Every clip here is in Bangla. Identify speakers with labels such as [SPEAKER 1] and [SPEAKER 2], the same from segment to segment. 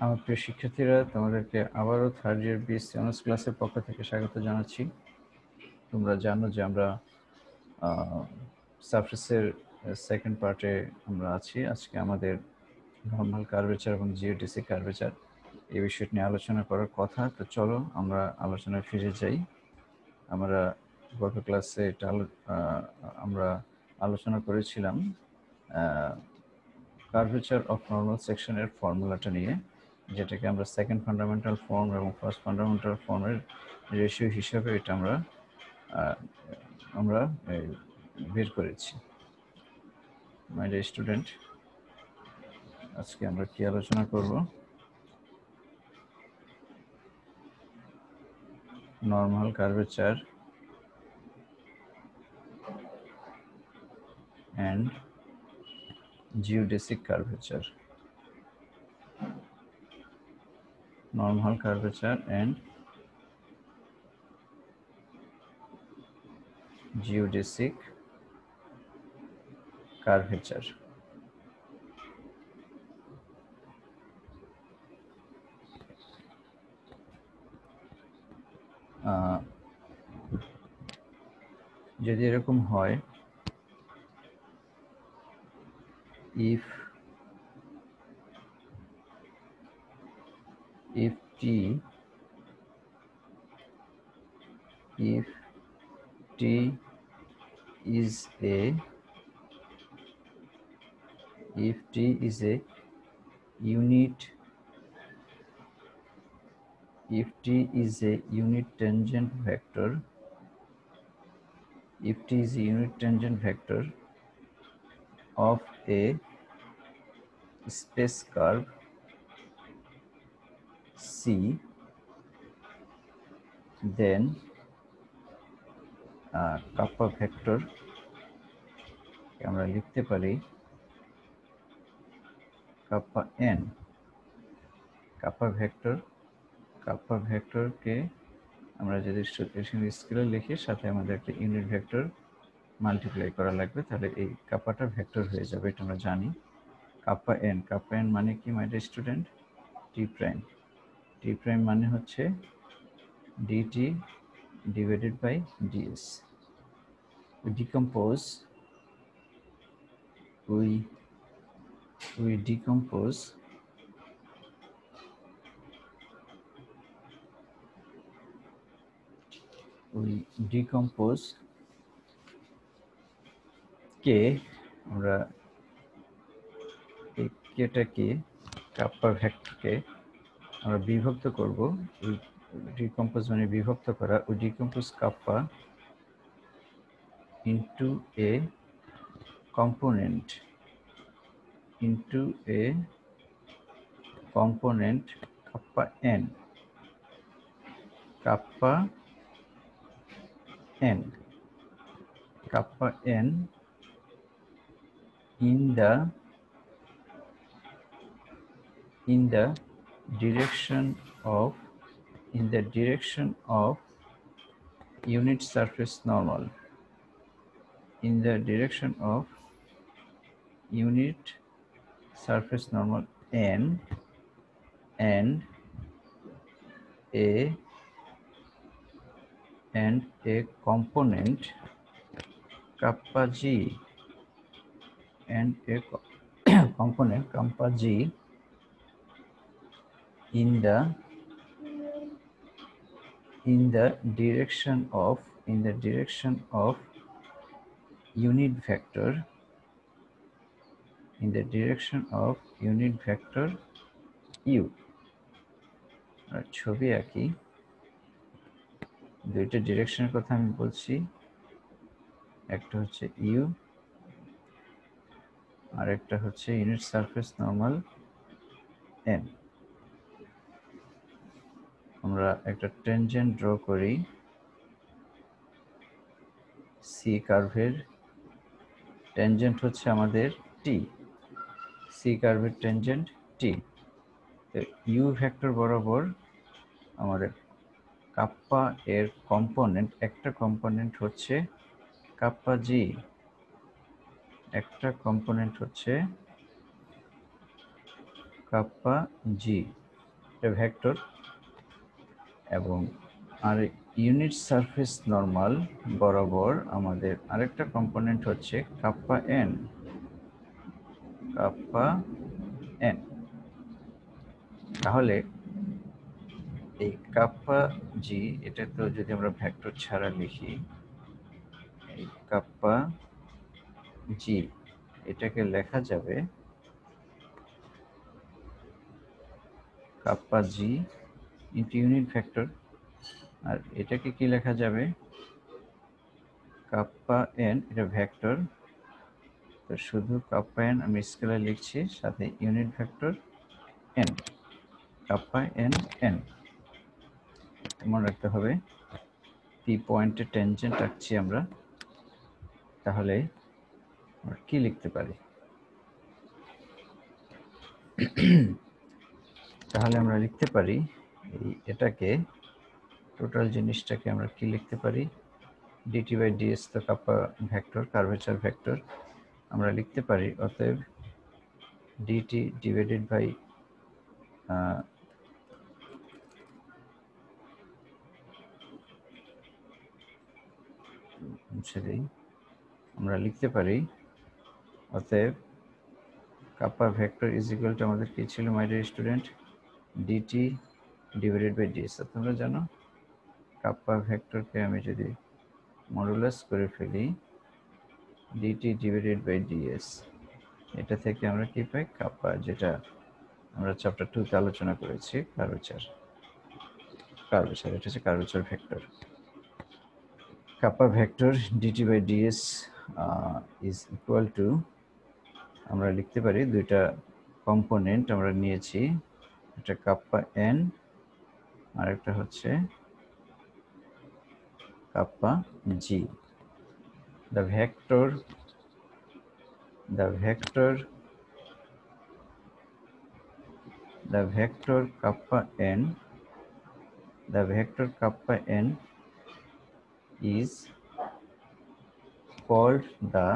[SPEAKER 1] আমার প্রিয় শিক্ষার্থীরা, তোমাদেরকে আবারও থার্ড ইয়ার বিএসসি অনার্স ক্লাসের পক্ষ থেকে স্বাগত জানাচ্ছি। তোমরা জানো যে আমরা সারফেসের সেকেন্ড পার্টে আমরা আছি। আজকে আমাদের নর্মাল কার্ভেচার এবং জিওডিসি কার্ভেচার এই বিষয়টি নিয়ে আলোচনা করার কথা। তো চলো আমরা আলোচনায় ফিরে যাই। আমরা গত ক্লাসে এটা আমরা আলোচনা করেছিলাম কার্ভেচার অফ নর্মাল সেকশনের ফর্মুলাটা নিয়ে, যেটাকে আমরা সেকেন্ড ফান্ডামেন্টাল ফর্ম এবং ফার্স্ট ফান্ডামেন্টাল ফর্মের রেশিও হিসাবে এটা আমরা বের করেছি। মাই ডিয়ার স্টুডেন্ট, আজকে আমরা কি আলোচনা করব? Normal curvature and geodesic curvature. Normal curvature and geodesic curvature. যদি এরকম হয়, if t is a unit tangent vector, if t is a unit tangent vector of a space curve C, then kappa vector আমরা লিখতে পারি kappa n। kappa ভেক্টরকে আমরা যদি স্কেলার লিখি, সাথে আমাদের একটা ইউনিট ভেক্টর মাল্টিপ্লাই করা লাগবে, তাহলে এই কাপ্পাটা ভেক্টর হয়ে যাবে। এটা আমরা জানি। কাপ্পা এন মানে কি my dear student? T prime মানে হচ্ছে DT divided by DS. we decompose K, আমরা এই কেটাকে, কাপ্পা ভেক্টরকে আমরা বিভক্ত করব। ডিকম্পোজ মানে বিভক্ত করা। we decompose kappa into a component kappa n in the direction of unit surface normal, in the direction of unit surface normal n and a component kappa g in the direction of unit vector u। ছবি আঁকি, দুইটা ডিরেকশনের কথা আমি বলছি। একটা হচ্ছে ইউ আর একটা হচ্ছে ইউনিট সারফেস নরমাল এন। আমরা একটা টেনজেন্ট ড্র করি সি কার্ভের। টেনজেন্ট হচ্ছে আমাদের টি, সি কার্ভের টেনজেন্ট টি। তো ইউ ভেক্টর বরাবর আমাদের কাপ্পা এর কম্পোনেন্ট, একটা কম্পোনেন্ট হচ্ছে কাপ্পা জি, কাপ্পা জি। এটা ভেক্টর, এবং আর ইউনিট সারফেস নরমাল বরাবর আমাদের আরেকটা কম্পোনেন্ট হচ্ছে কাপ্পা এন। কাপ্পা এন, তাহলে এই কাপ্পা জি, এটা তো যদি আমরা ভেক্টর ছাড়া লিখি, এই কাপ্পা জি এটাকে লেখা যাবে কাপ্পা জি ইন্টু ইউনিট ভেক্টর, আর এটাকে কি লেখা যাবে কাপ্পা এন, এটা ভেক্টর, তো শুধু কাপ্পা এন আমি স্কেলার লিখছি, সাথে unit vector N, kappa N N. মনে রাখতে হবে পি পয়েন্টে ট্যানজেন্ট রাখছি আমরা, তাহলে আমরা কি লিখতে পারি, তাহলে আমরা লিখতে পারি এটাকে টোটাল জিনিসটাকে আমরা কি লিখতে পারি, ডিটি বাই ডিএস তো কাপ্পা ভেক্টর, কার্ভেচার ভেক্টর, আমরা লিখতে পারি অতএব ডিটি ডিভাইডেড বাই আমরা লিখতে পারি অতএব kappa vector is equal to আমাদের কি ছিল my dear student, DT divided by DS. তোমরা জানো কাপ্পা ভেক্টরকে আমি যদি মডুলাস করে ফেলি ডিটি ডিভাইডেড বাই ডিএস, এটা থেকে আমরা কি পাই কাপ্পা, যেটা আমরা চ্যাপ্টার 2 তে আলোচনা করেছি, কার্ভেচার। কার্ভেচার এটা হচ্ছে curvature vector. Kappa vector DT by DS is equal to, আমরা লিখতে পারি দুইটা কম্পোনেন্ট আমরা নিয়েছি, এটা কাপ্পা এন আর একটা হচ্ছে kappa G. the vector kappa n, the vector kappa n is called the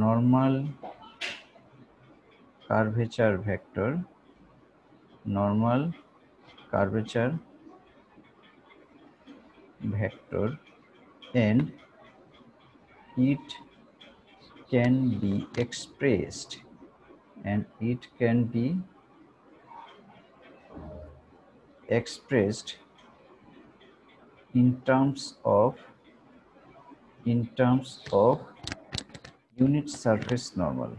[SPEAKER 1] normal curvature vector, normal curvature vector, and it can be expressed in terms of unit surface normal,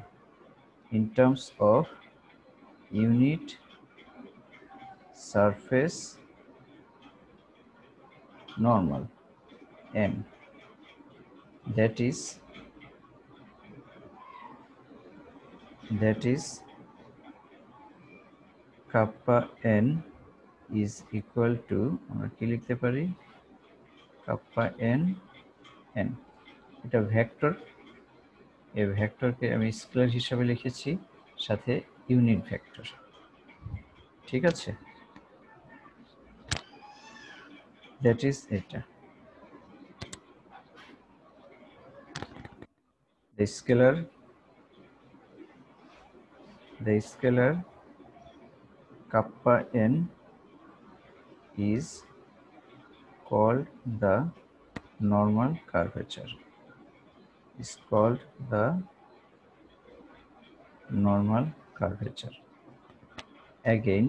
[SPEAKER 1] in terms of unit surface normal, and that is kappa n is equal to, আমরা কি লিখতে পারি kappa n n, এটা ভেক্টর, এই ভেক্টরকে আমি স্কেলার হিসাবে লিখেছি, সাথে ইউনিট ভেক্টর, ঠিক আছে, দ্যাট ইজ এটা the scalar kappa n is called the normal curvature, is called the normal curvature. Again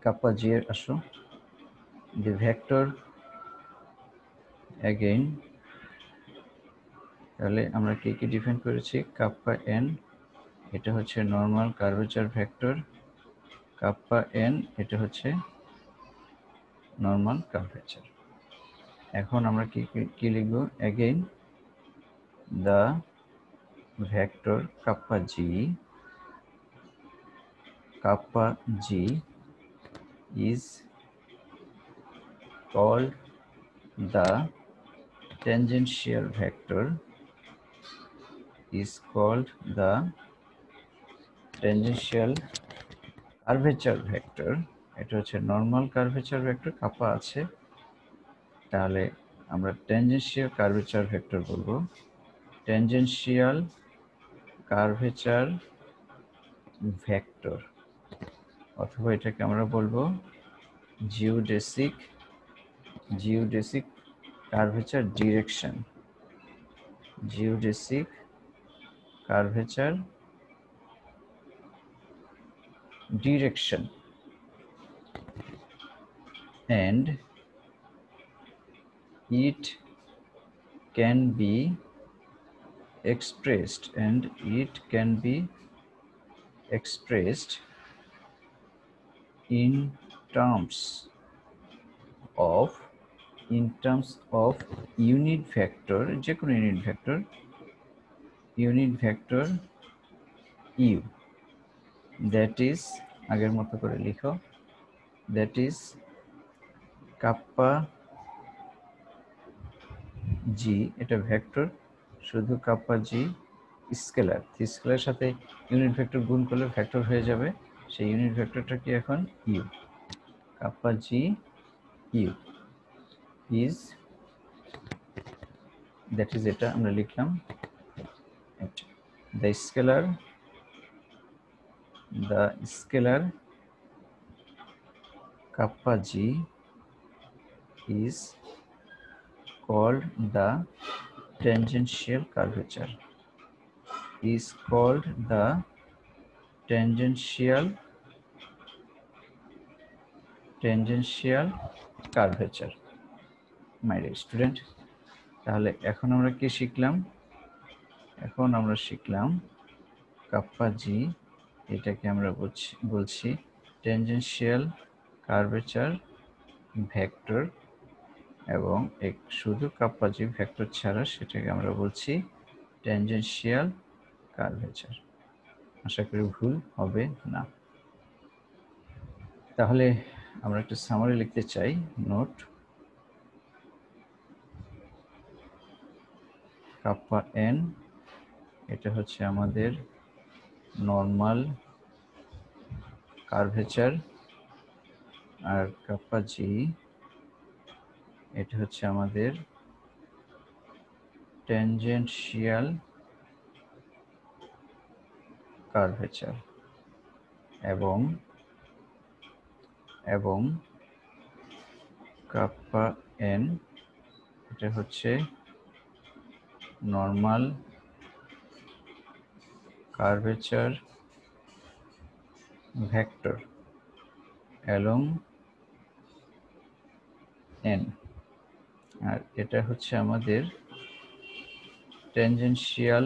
[SPEAKER 1] kappa g এর আসো, the vector again, তাহলে আমরা কি কি ডিফাইন করেছি, কাপ্পা n এটা হচ্ছে normal curvature vector, kappa n এটা হচ্ছে নরমাল কার্ভেচার। এখন আমরা কি লিখব, again the vector kappa g is called the tangential vector, is called the tangential curvature vector, এটা হচ্ছে নরমাল কার্ভেচার ভেক্টর, কাপ্পা আছে, তাহলে আমরা tangential curvature vector বলবো, tangential curvature vector, অথবা এটাকে আমরা বলবো geodesic curvature direction, geodesic curvature direction, and it can be expressed in terms of unit vector, যে কোনো unit vector u, that is আগের মতো করে লিখো, that is kappa g, এটা ভেক্টর, শুধু কাপ্পা জি স্কেলার, স্কেলার সাথে ইউনিট ভেক্টর গুণ করলে ভেক্টর হয়ে যাবে, সেই ইউনিট ভেক্টরটা কি এখন U, kappa G U is, that is, এটা আমরা লিখলাম, the scalar kappa g is called the tangential curvature, tangential curvature, my dear student. তাহলে এখন আমরা কি শিখলাম? এখন আমরা শিখলাম কাপ্পা জি, এটাকে আমরা বলছি tangential curvature vector, এবং শুধু কাপ্পা জি ভেক্টর ছাড়া সেটাকে আমরা বলছি tangential curvature। আশা করি ভুল হবে না। তাহলে আমরা একটা সামারি লিখতে চাই। নোট, কাপ্পা এন এটা হচ্ছে আমাদের নর্মাল কার্ভেচার, আর কাপ্পা জি এটা হচ্ছে আমাদের ট্যানজেনশিয়াল কার্ভেচার, এবং কাপ্পা এন এটা হচ্ছে normal curvature vector along N, আর এটা হচ্ছে আমাদের tangential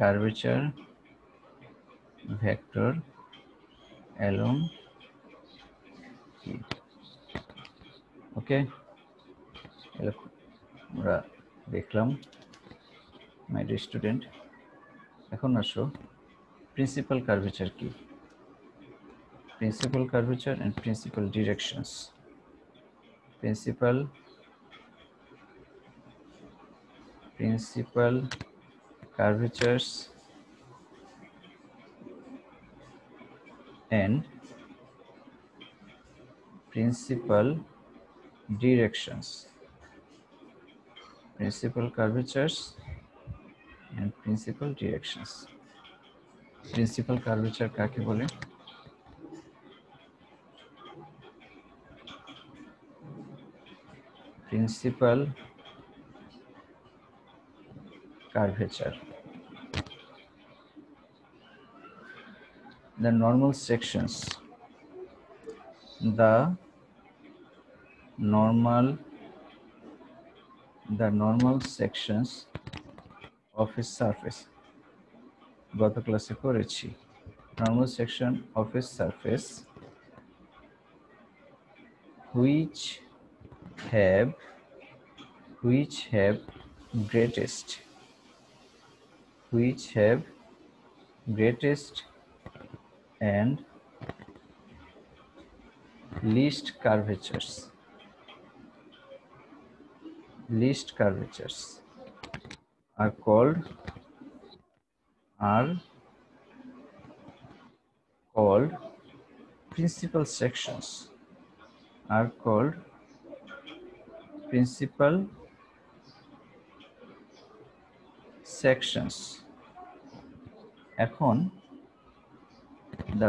[SPEAKER 1] curvature vector along okay. আমরা দেখলাম মাই ডিয়ার স্টুডেন্ট। এখন আসো প্রিন্সিপাল কার্ভেচার কি, principal curvature and principal directions. Principal curvatures and principal directions, principal curvatures and principal directions। Principal curvature কাকে বলে? Principal curvature, the normal sections of a surface, গত ক্লাসে করেছি। normal section of a surface which have greatest and least curvatures are called principal sections, are called principal sections. এখন the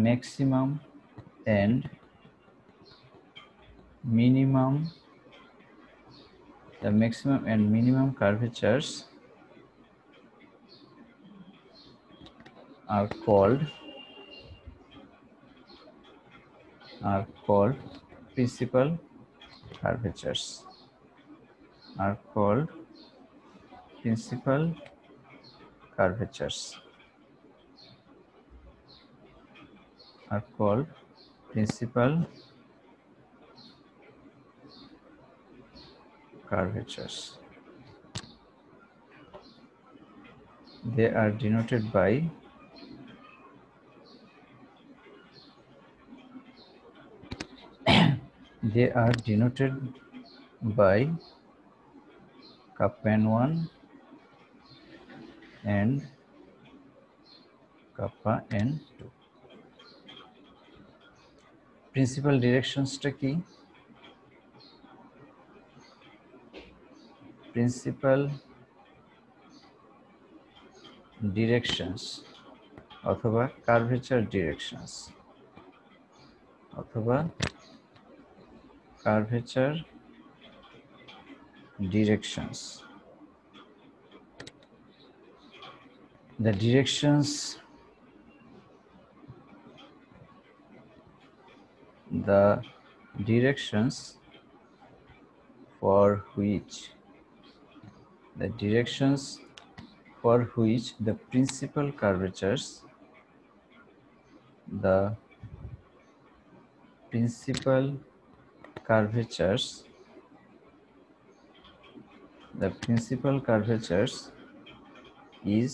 [SPEAKER 1] maximum and minimum curvatures are called principal curvatures. Are called principal curvatures. Are called principal curvatures. They are denoted by kappa n1 and kappa n2. Principal directions টা কি? Principal directions অথবা curvature directions অথবা curvature directions. The directions for which the principal curvatures is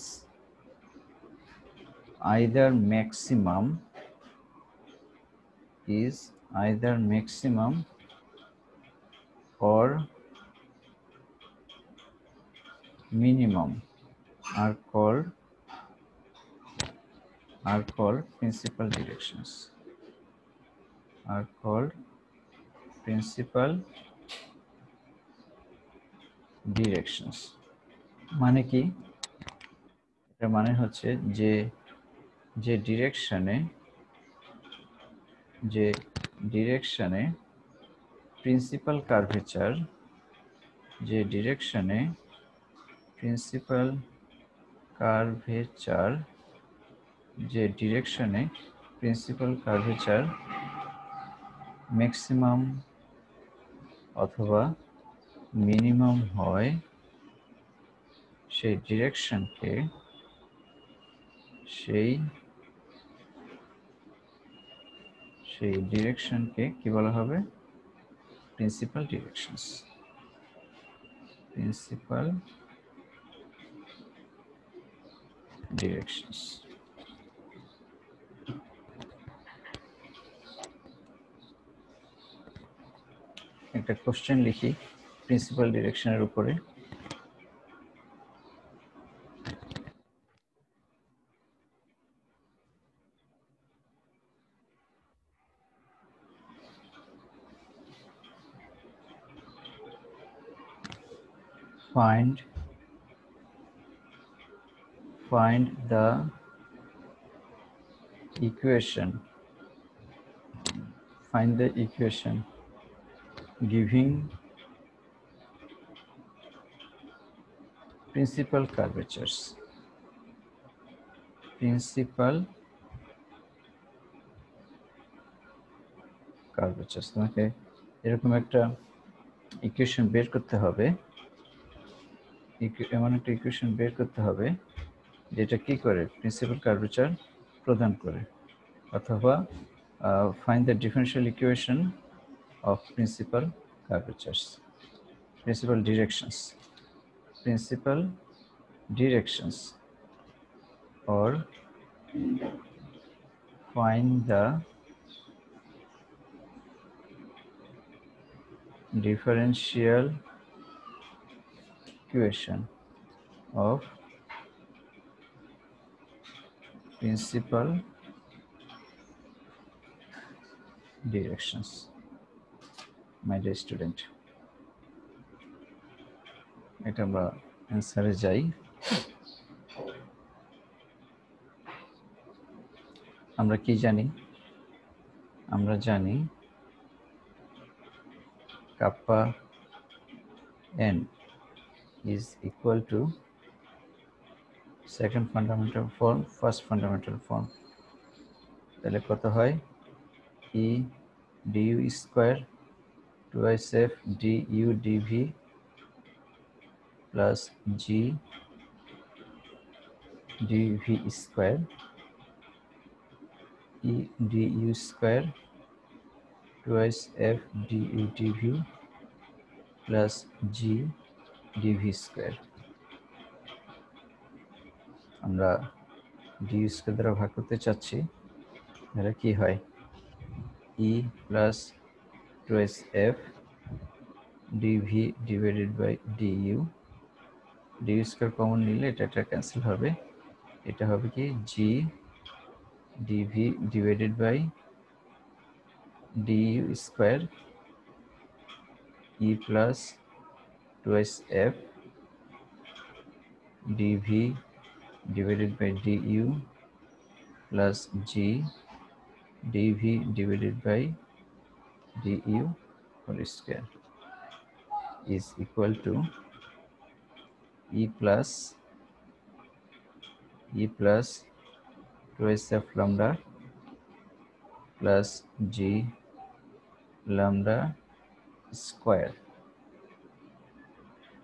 [SPEAKER 1] either maximum or minimum are called principal directions. Are called principal directions. মানে কি? এর মানে হচ্ছে যে ডিরেকশনে প্রিন্সিপাল কার্ভেচার ম্যাক্সিমাম অথবা মিনিমাম হয় সেই ডিরেকশনকে কি বলা হবে? Principal directions. একটা কোশ্চেন লিখি প্রিন্সিপাল ডিরেকশনের উপরে। Find the equation giving principal curvatures. তোমাকে এরকম একটা ইকুয়েশন বের করতে হবে, এমন একটা ইকুয়েশন বের করতে হবে যেটা কি করে প্রিন্সিপাল কার্ভেচার প্রদান করে, অথবা find the differential equation of principal curvatures, principal directions or find the differential equation of principal directions. My dear student, এটা আমরা অ্যান্সারে যাই। আমরা কি জানি? আমরা জানি kappa n is equal to second fundamental form, first fundamental form. তাহলে কত হয়? E du square twice f du dv plus g dv square E du square twice f du dv plus g dv square. আমরা du square দ্বারা ভাগ করতে চাচ্ছি, তাহলে কি হয়? E plus twice f dv divided by du, du square common নিলে এটা ক্যান্সেল হবে, এটা হবে কি g dv divided by du square e plus twice f dv divided by du plus g dv divided by du whole square is equal to e plus twice f lambda plus g lambda square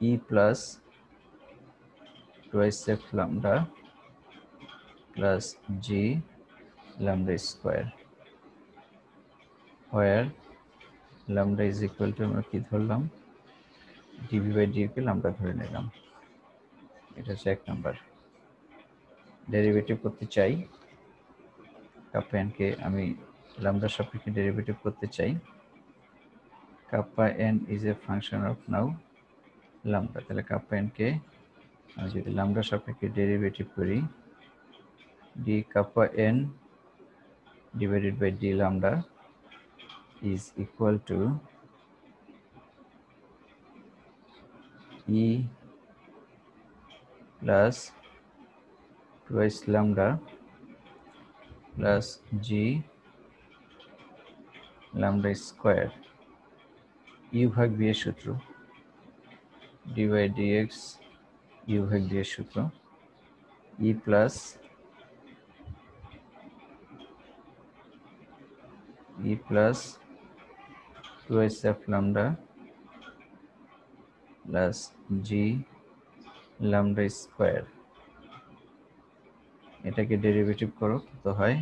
[SPEAKER 1] e plus twice f lambda plus g lambda square, where lambda is equal to আমরা কি ধরলাম? dv by du K lambda ধরে নিলাম। এটা হচ্ছে এক নাম্বার। ডেরিভেটিভ করতে চাই, kappa n কে আমি lambda সাপেক্ষে ডেরিভেটিভ করতে চাই। kappa n is a function of now lambda, তাহলে kappa n কে আমি যদি lambda সাপেক্ষে ডেরিভেটিভ করি, d kappa n divided by d lambda is equal to e plus twice lambda plus g lambda square u ভাগ b এর সূত্র, dy dx u ভাগ b এর সূত্র, e plus twice f lambda plus g lambda square, এটাকে ডেরিভেটিভ করো, তো হয়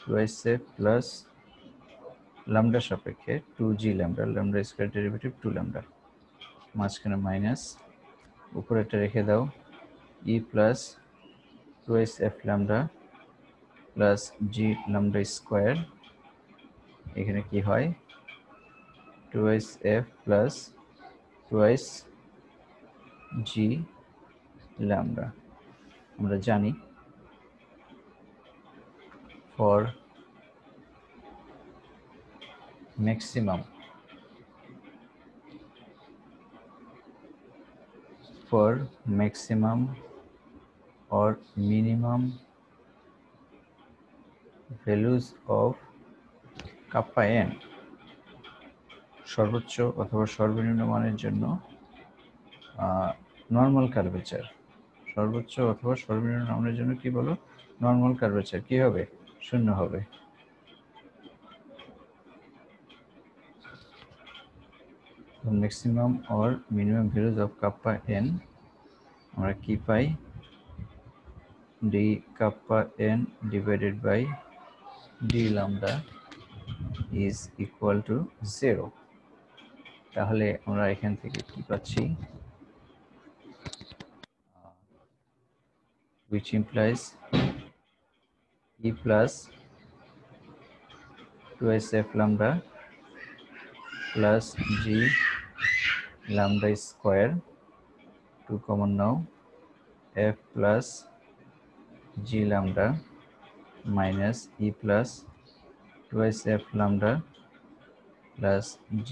[SPEAKER 1] twice f plus lambda সাপেক্ষে 2g lambda, lambda square derivative 2 lambda, মাঝখানে মাইনাস, উপরে এটা রেখে দাও, e plus twice f lambda plus g lambda square, এখানে কি হয়? twice f plus twice g lambda. আমরা জানি for maximum or minimum values of kappa n, সর্বোচ্চ অথবা সর্বনিম্ন মানের জন্য নরমাল কার্ভেচার, সর্বোচ্চ অথবা সর্বনিম্ন মানের জন্য কি বলো? নরমাল কার্ভেচার কি হবে? শূন্য হবে। Maximum or minimum values of kappa n আমরা কি পাই? d kappa n divided by d lambda is equal to 0। তাহলে আমরা এখান থেকে কি পাচ্ছি? which implies e plus twice f lambda plus g lambda square, 2 common now, f plus g lambda minus e plus twice f lambda plus g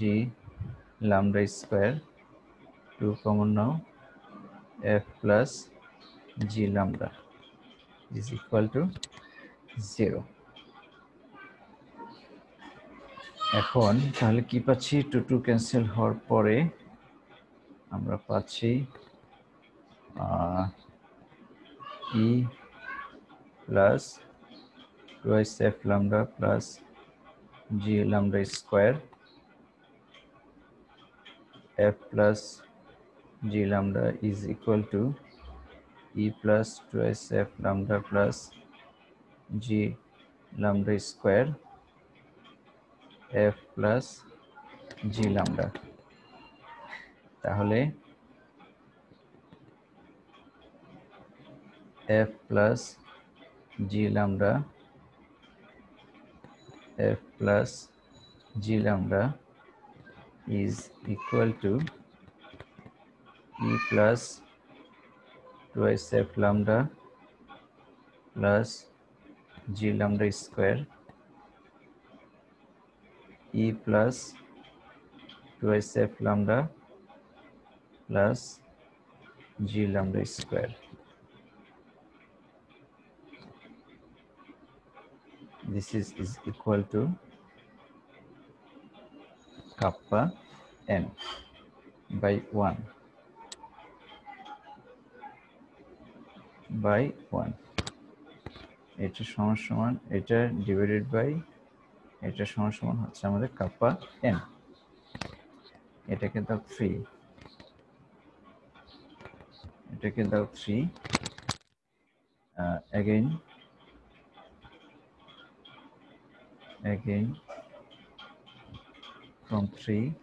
[SPEAKER 1] lambda square 2 common now f plus g lambda is equal to 0. এখন তাহলে কি পাচ্ছি, 2 2 ক্যান্সেল হওয়ার পরে আমরা পাচ্ছি e plus twice f lambda plus g lambda square f plus g lambda is equal to e plus twice f lambda plus g lambda square f plus g lambda. তাহলে f plus g lambda f plus g lambda is equal to e plus twice f lambda plus g lambda square e plus twice f lambda plus g lambda square. This is equal to kappa n by 1 by 1. এটা সমান সমান এটা ডিভাইডেড বাই এটা সমান সমান হচ্ছে আমাদের কাপ্পা n। এটাকে দাও 3, এটাকে দাও 3, again from 3,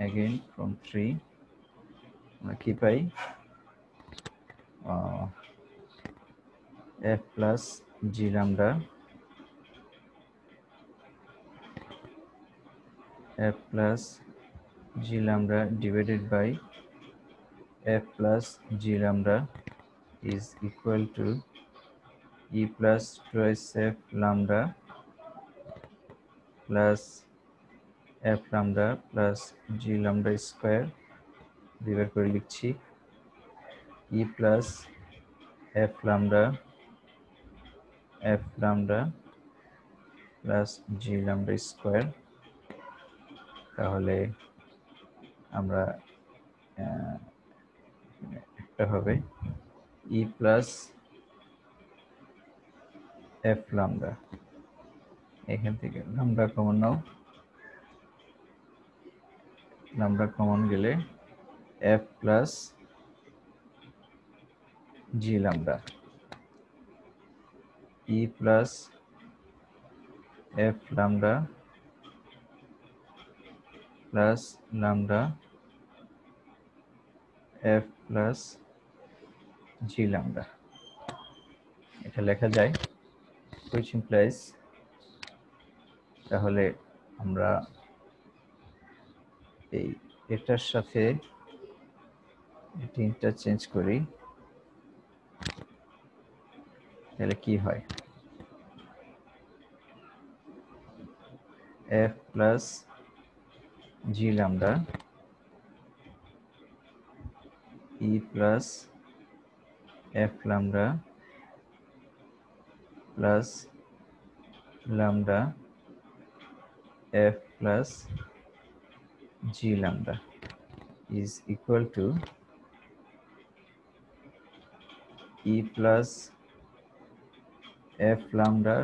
[SPEAKER 1] again from 3 আমরা কি পাই f plus g lambda f plus g lambda divided by f plus g lambda is equal to e plus twice f lambda plus f lambda plus g lambda square divide করে লিখছি e plus f lambda plus g lambda square। তাহলে আমরা একটা হবে e plus f lambda, এখান থেকে lambda কমন নাও, lambda কমন গেলে f plus g lambda e plus f lambda plus lambda f plus g lambda। এটা লেখা যায় which implies তাহলে আমরা এই এটার সাথে এটা ইন্টারচেঞ্জ করি, তাহলে কি হয় f plus g lambda e plus f lambda plus lambda f plus g lambda is equal to e plus f lambda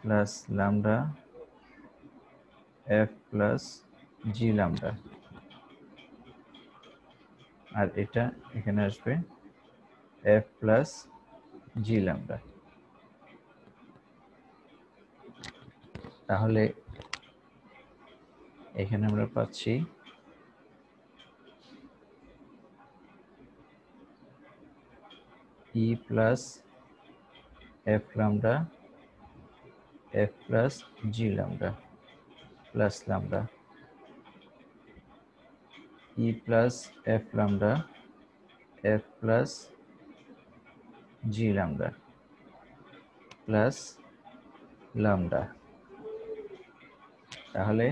[SPEAKER 1] plus lambda f plus g lambda, আর এটা এখানে আসবে f plus g lambda। তাহলে এখানে আমরা পাচ্ছি e plus f lambda f plus g lambda plus lambda e plus f lambda f plus G lambda plus lambda. তাহলে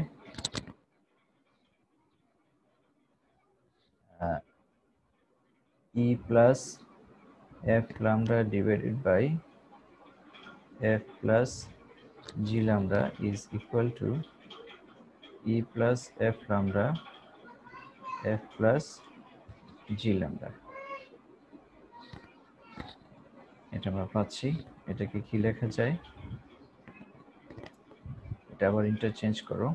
[SPEAKER 1] E plus F lambda divided by F plus G lambda is equal to E plus F lambda F plus G lambda. এটা আমরা পাচ্ছি। এটাকে কি লেখা যায়? এটা আবার ইন্টারচেঞ্জ করো,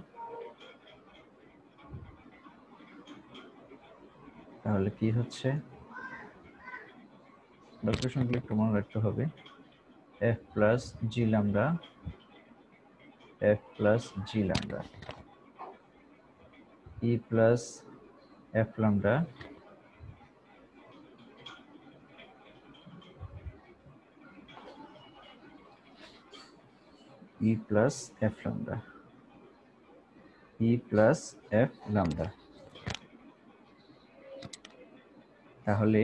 [SPEAKER 1] তাহলে কি হচ্ছে? লোকেশনগুলো একটু মনে রাখতে হবে। F plus G lambda F plus G lambda E plus F lambda E plus F lambda E plus F lambda. তাহলে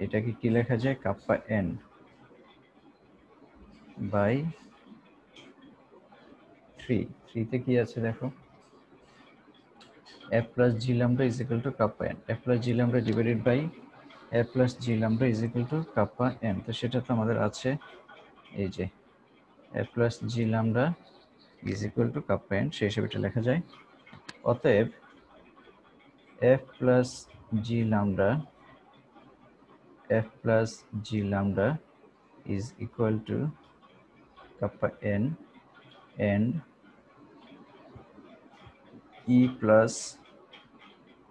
[SPEAKER 1] এটাকে কি লেখা যায়? Kappa N by 3। 3তে কি আছে দেখো, F plus G lambda is equal to kappa N, F plus G lambda divided by F plus G lambda is equal to kappa N. তো সেটা তো আমাদের আছে এই যে F plus G lambda is equal to kappa N, সেই হিসেবে এটা লেখা যায়। অতএব F plus G lambda F plus G lambda is equal to kappa n and e plus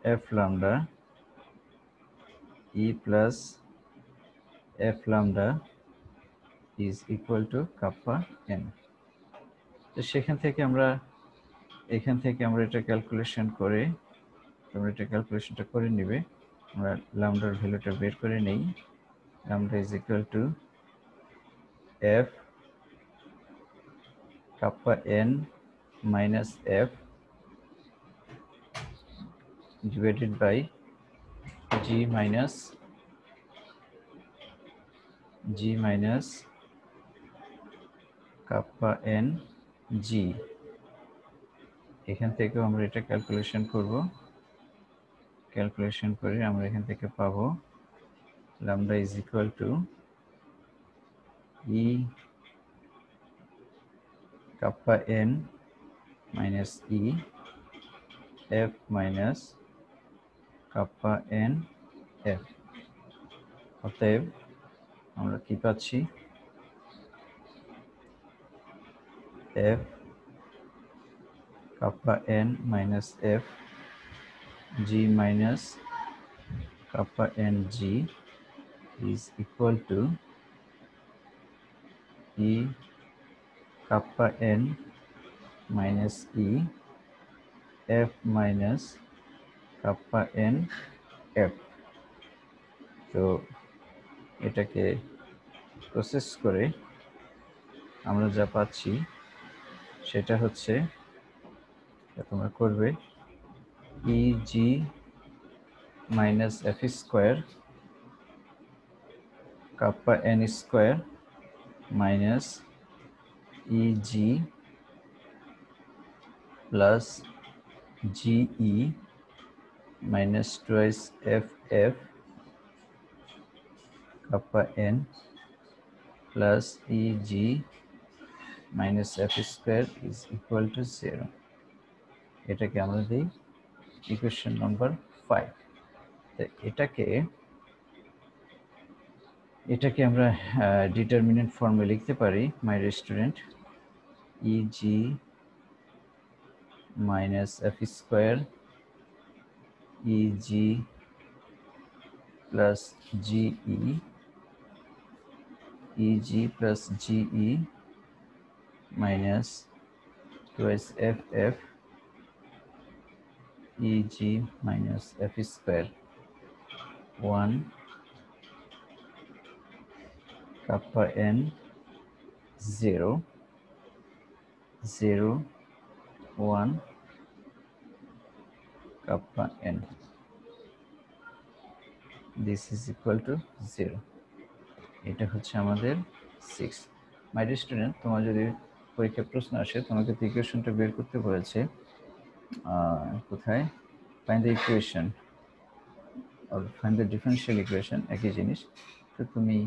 [SPEAKER 1] f lambda e plus f lambda is equal to kappa n। তো সেখান থেকে আমরা এখান থেকে আমরা এটা ক্যালকুলেশন করে, তোমরা এটা ক্যালকুলেশনটা করে নিবে। আমরা ল্যামডার ভ্যালুটা বের করে নেই। Lambda is equal two f kappa n minus f divided by g minus kappa n g। এখান থেকেও আমরা এটা ক্যালকুলেশন করব, ক্যালকুলেশন করে আমরা এখান থেকে পাবো lambda is equal to E kappa N minus E F minus kappa N F. অতএব আমরা কি পাচ্ছি? F kappa N minus F G minus kappa N G is equal to e kappa n minus e f minus kappa n f। তো এটাকে প্রসেস করে আমরা যা পাচ্ছি সেটা হচ্ছে, তোমরা করবে E G minus F square kappa N square minus E G plus GE minus twice F F kappa N plus E G minus F square is equal to 0। এটাকে আমরা দিই ইকুয়েশন নাম্বার 5। তো এটাকে আমরা ডিটারমিনেন্ট ফর্মে লিখতে পারি। My student, E G minus F square E G plus GE E G plus GE minus twice F F E G minus F square 1 kappa n 0 0 1 kappa n, this is equal to 0। এটা হচ্ছে আমাদের 6। মাই ডিয়ার স্টুডেন্ট, তোমার যদি পরীক্ষায় প্রশ্ন আসে তোমাকে তো ইকুয়েশনটা বের করতে বলেছে, কোথায় find the equation or find the differential equation, একই জিনিস। তো তুমি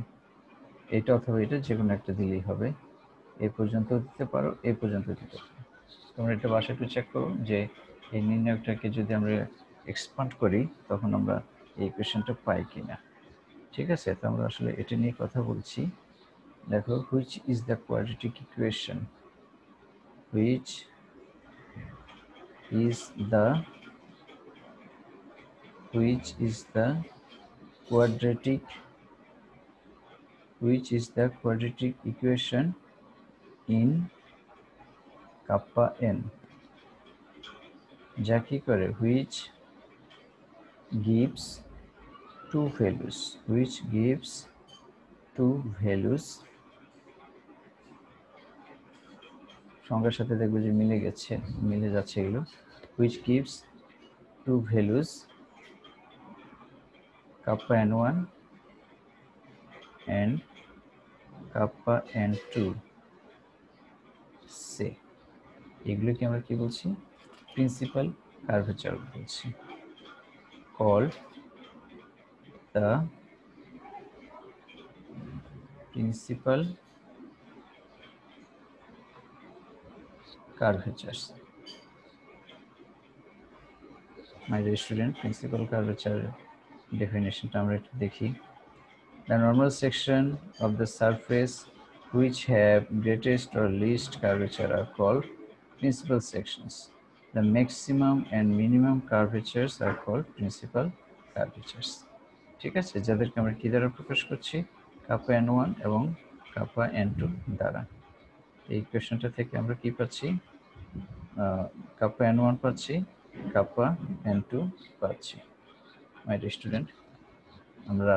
[SPEAKER 1] এটা অথবা এটা যে কোনো একটা দিলেই হবে। এই পর্যন্ত দিতে পারো, এই পর্যন্ত দিতে পারো। তোমরা এটা বাসায় একটু চেক করো যে এই নির্ণয়কটাকে যদি আমরা এক্সপান্ড করি তখন আমরা এই ইকুয়েশনটা পাই কিনা। ঠিক আছে, তো আমরা আসলে এটা নিয়ে কথা বলছি। দেখো, which is the quadratic equation, which is the quadratic equation in kappa n, যা কি করে which gives two values, সংখ্যার সাথে দেখবে যে মিলে যাচ্ছে এগুলো, which gives two values kappa n1 and kappa n2 সে। এগুলোকে আমরা কি বলছি? প্রিন্সিপাল কার্ভেচার বলছি। called the principal curvatures. My dear student, principal curvature definitionটা আমরা একটু দেখি। The normal section of the surface which have greatest or least curvature are called principal sections. The maximum and minimum curvatures are called principal curvatures. ঠিক আছে, যাদেরকে আমরা কি দ্বারা প্রকাশ করছি? কাপা n1 এবং কাপা n2 দ্বারা। এই ইকুয়েশনটা থেকে আমরা কি পাচ্ছি? কাপা n1 পাচ্ছি, কাপা n2 পাচ্ছি। মাই ডিয়ার স্টুডেন্ট, আমরা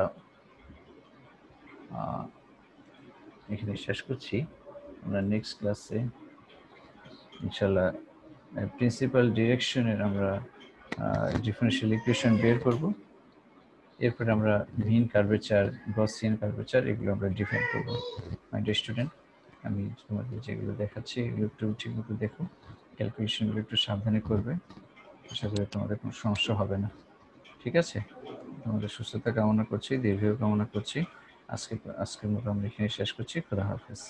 [SPEAKER 1] এখানে শেষ করছি। আমরা নেক্সট ক্লাসে ইনশাল্লাহ প্রিন্সিপাল ডিরেকশনের আমরা ডিফারেনশিয়াল ইকুয়েশন বের করব। এরপরে আমরা মিন কার্ভেচার, গসিয়ান কার্ভেচার এগুলো আমরা ডিফাইন করব। মাই ডিয়ার স্টুডেন্ট, আমি তোমাদের যেগুলো দেখাচ্ছি এগুলো একটু ঠিকমতো দেখো, ক্যালকুলেশনগুলো একটু সাবধানে করবে, আশা করি তোমাদের কোনো সমস্যা হবে না। ঠিক আছে, তোমাদের সুস্থতা কামনা করছি, দীর্ঘায়ু কামনা করছি। আজকের মতো আমরা এখানে শেষ করছি। খোদা হাফেজ।